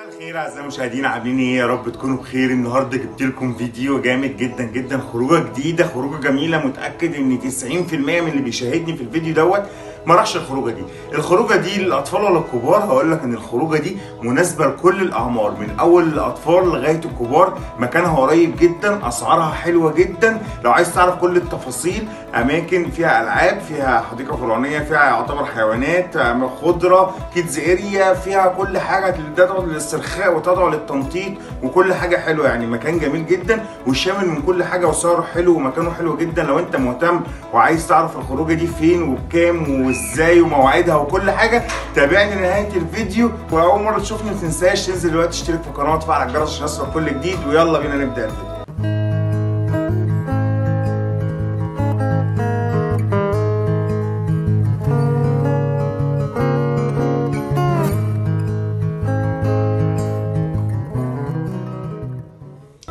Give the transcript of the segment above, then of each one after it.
مساء الخير اعزائي المشاهدين، عاملين ايه؟ يا رب تكونوا بخير. النهارده جبت لكم فيديو جامد جدا جدا، خروجه جديده، خروجه جميله. متاكد ان 90% من اللي بيشاهدني في الفيديو دوت ما راحش الخروجه دي. الخروجه دي للاطفال ولا الكبار؟ هقول لك ان الخروجه دي مناسبه لكل الاعمار، من اول الاطفال لغايه الكبار. مكانها قريب جدا، اسعارها حلوه جدا. لو عايز تعرف كل التفاصيل، اماكن فيها العاب، فيها حديقه فرعونيه، فيها يعتبر حيوانات، خضره، كيدز اريا، فيها كل حاجه تدعو للاسترخاء وتدعو للتنطيط وكل حاجه حلوه. يعني مكان جميل جدا وشامل من كل حاجه، وسعره حلو ومكانه حلو جدا. لو انت مهتم وعايز تعرف الخروجه دي فين وبكام وازاي ومواعيدها وكل حاجه، تابعني لنهايه الفيديو. واول مره تشوفني ما تنساش تنزل دلوقتي تشترك في القناه وتفعل الجرس عشان يوصلك كل جديد. ويلا بينا نبدا الفيديو.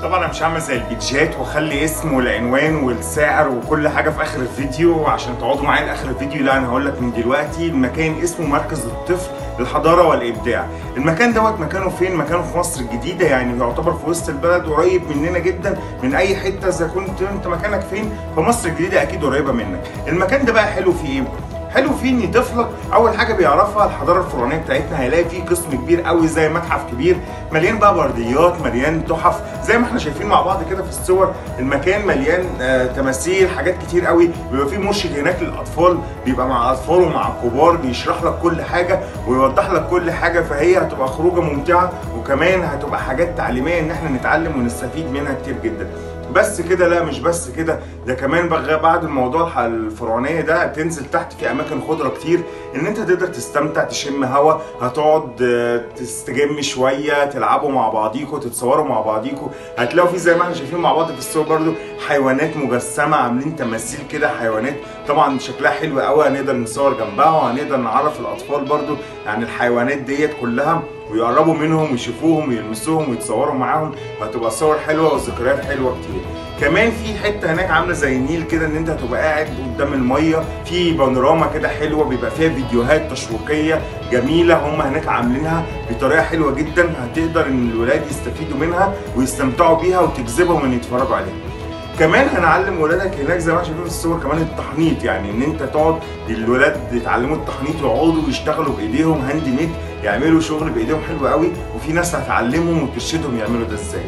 طبعا انا مش هعمل زي البيتجات واخلي اسم والعنوان والسعر وكل حاجه في اخر الفيديو عشان تقعدوا معايا لاخر الفيديو. لا، انا هقول لك من دلوقتي. المكان اسمه مركز الطفل للحضاره والابداع. المكان دوت مكانه فين؟ مكانه في مصر الجديده، يعني يعتبر في وسط البلد، قريب مننا جدا من اي حته. اذا كنت انت مكانك فين في مصر الجديده اكيد قريبه منك. المكان ده بقى حلو فيه ايه؟ حلو فيه ان طفلك اول حاجه بيعرفها الحضاره الفرعونيه بتاعتنا. هيلاقي فيه قسم كبير قوي زي متحف كبير مليان بقى برديات، مليان تحف زي ما احنا شايفين مع بعض كده في الصور. المكان مليان تماثيل، حاجات كتير قوي. بيبقى فيه مرشد هناك للاطفال، بيبقى مع الاطفال ومع الكبار، بيشرح لك كل حاجه ويوضح لك كل حاجه. فهي هتبقى خروجه ممتعه، وكمان هتبقى حاجات تعليميه ان احنا نتعلم ونستفيد منها كتير جدا. بس كده؟ لا، مش بس كده. ده كمان بقى بعد الموضوع الفرعونيه ده تنزل تحت في اماكن خضره كتير، ان انت تقدر تستمتع، تشم هوا، هتقعد تستجم شويه، تلعبوا مع بعضيكوا، تتصوروا مع بعضيكوا. هتلاقوا في زي ما احنا شايفين مع بعض في الصور برده حيوانات مجسمه، عاملين تماثيل كده حيوانات طبعا شكلها حلو قوي. هنقدر نصور جنبها وهنقدر نعرف الاطفال برده يعني الحيوانات ديت كلها، ويقربوا منهم ويشوفوهم ويلمسوهم ويتصوروا معاهم، وهتبقى صور حلوه وذكريات حلوه كتير. كمان في حته هناك عامله زي النيل كده، ان انت هتبقى قاعد قدام الميه في بانوراما كده حلوه، بيبقى فيها فيديوهات تشويقيه جميله هم هناك عاملينها بطريقه حلوه جدا. هتقدر ان الولاد يستفيدوا منها ويستمتعوا بيها وتجذبهم ان يتفرجوا عليها. كمان هنعلم ولادك هناك زي ما احنا شايفين في الصور كمان التحنيط، يعني ان انت تقعد الولاد يتعلموا التحنيط ويقعدوا يشتغلوا بايديهم هاند ميد، يعملوا شغل بايديهم حلو قوي. وفي ناس هتعلمهم وترشدهم يعملوا ده ازاي.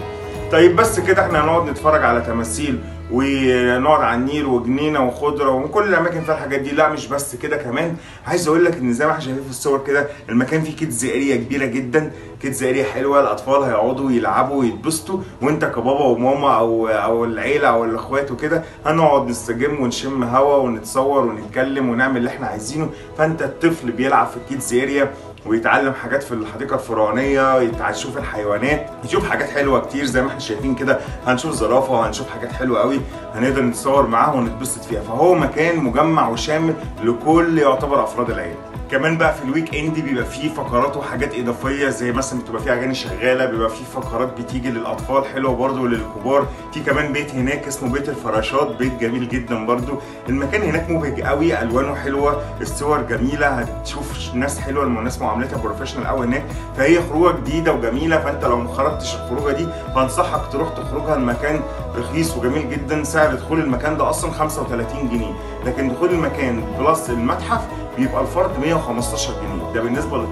طيب بس كده احنا هنقعد نتفرج على تماثيل ونقعد على النيل وجنينه وخضره وكل الاماكن فيها الحاجات دي؟ لا، مش بس كده. كمان عايز اقول لك ان زي ما احنا شايفين في الصور كده المكان فيه كيدز اريا كبيره جدا، كيدز اريا حلوه. الاطفال هيقعدوا يلعبوا ويتبسطوا، وانت كبابا وماما او العيله او الاخوات وكده هنقعد نستجم ونشم هوا ونتصور ونتكلم ونعمل اللي احنا عايزينه. فانت الطفل بيلعب في الكيدز اريا ويتعلم حاجات في الحديقه الفرعونيه، يشوف الحيوانات، يشوف حاجات حلوه كتير زي ما احنا شايفين كده. هنشوف زرافه وهنشوف حاجات حلوه قوي، هنقدر نتصور معاها ونتبسط فيها. فهو مكان مجمع وشامل لكل يعتبر افراد العيله. كمان بقى في الويك اند بيبقى فيه فقرات وحاجات اضافيه، زي مثلا بتبقى فيه اغاني شغاله، بيبقى فيه فقرات بتيجي للاطفال حلوه برده وللكبار. في كمان بيت هناك اسمه بيت الفراشات، بيت جميل جدا برده. المكان هناك مبهج قوي، الوانه حلوه، الصور جميله، هتشوف ناس حلوه، الناس معاملتها بروفيشنال قوي هناك. فهي خروجه جديده وجميله. فانت لو ما خرجتش الخروجه دي فانصحك تروح تخرجها. المكان رخيص وجميل جدا. سعر دخول المكان ده اصلا 35 جنيه، لكن دخول المكان بلس المتحف بيبقى الفرد 115 جنيه. ده بالنسبه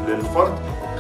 للفرد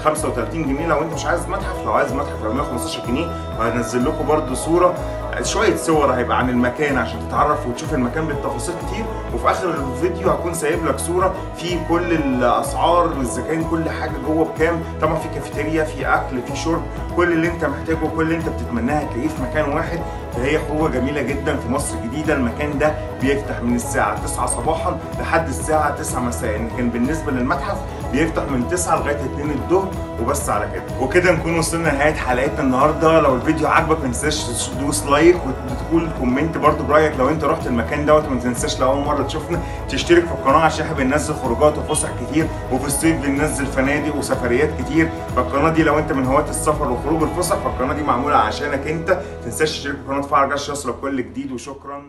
35 جنيه لو انت مش عايز متحف. لو عايز متحف لو 115 جنيه. وهنزل لكم برده صوره، شويه صور هيبقى عن المكان عشان تتعرف وتشوف المكان بالتفاصيل كتير. وفي اخر الفيديو هكون سايب لك صوره في كل الاسعار، اذا كان كل حاجه جوه بكام. طبعا في كافيتيريا، في اكل، في شرب، كل اللي انت محتاجه كل اللي انت بتتمناه هتلاقيه في مكان واحد. فهي خروجه جميله جدا في مصر الجديده. المكان ده بيفتح من الساعه 9 صباحا لحد الساعه 9 مساء. لكن بالنسبه للمتحف بيفتح من 9 لغايه 2 الظهر وبس. على كده وكده نكون وصلنا لنهايه حلقتنا النهارده. لو الفيديو عجبك ما تنساش تدوس لايك وتقول كومنت برده برايك لو انت رحت المكان دوت. وما تنساش لو اول مره تشوفنا تشترك في القناه عشان احنا بننزل خروجات وفسح كتير، وفي الصيف بننزل فنادق وسفريات كتير. فالقناه دي لو انت من هواة السفر وخروج الفسح فالقناه دي معموله عشانك انت. ما تنساش تشترك في القناه وتفعل الجرس يوصلك كل جديد. وشكرا.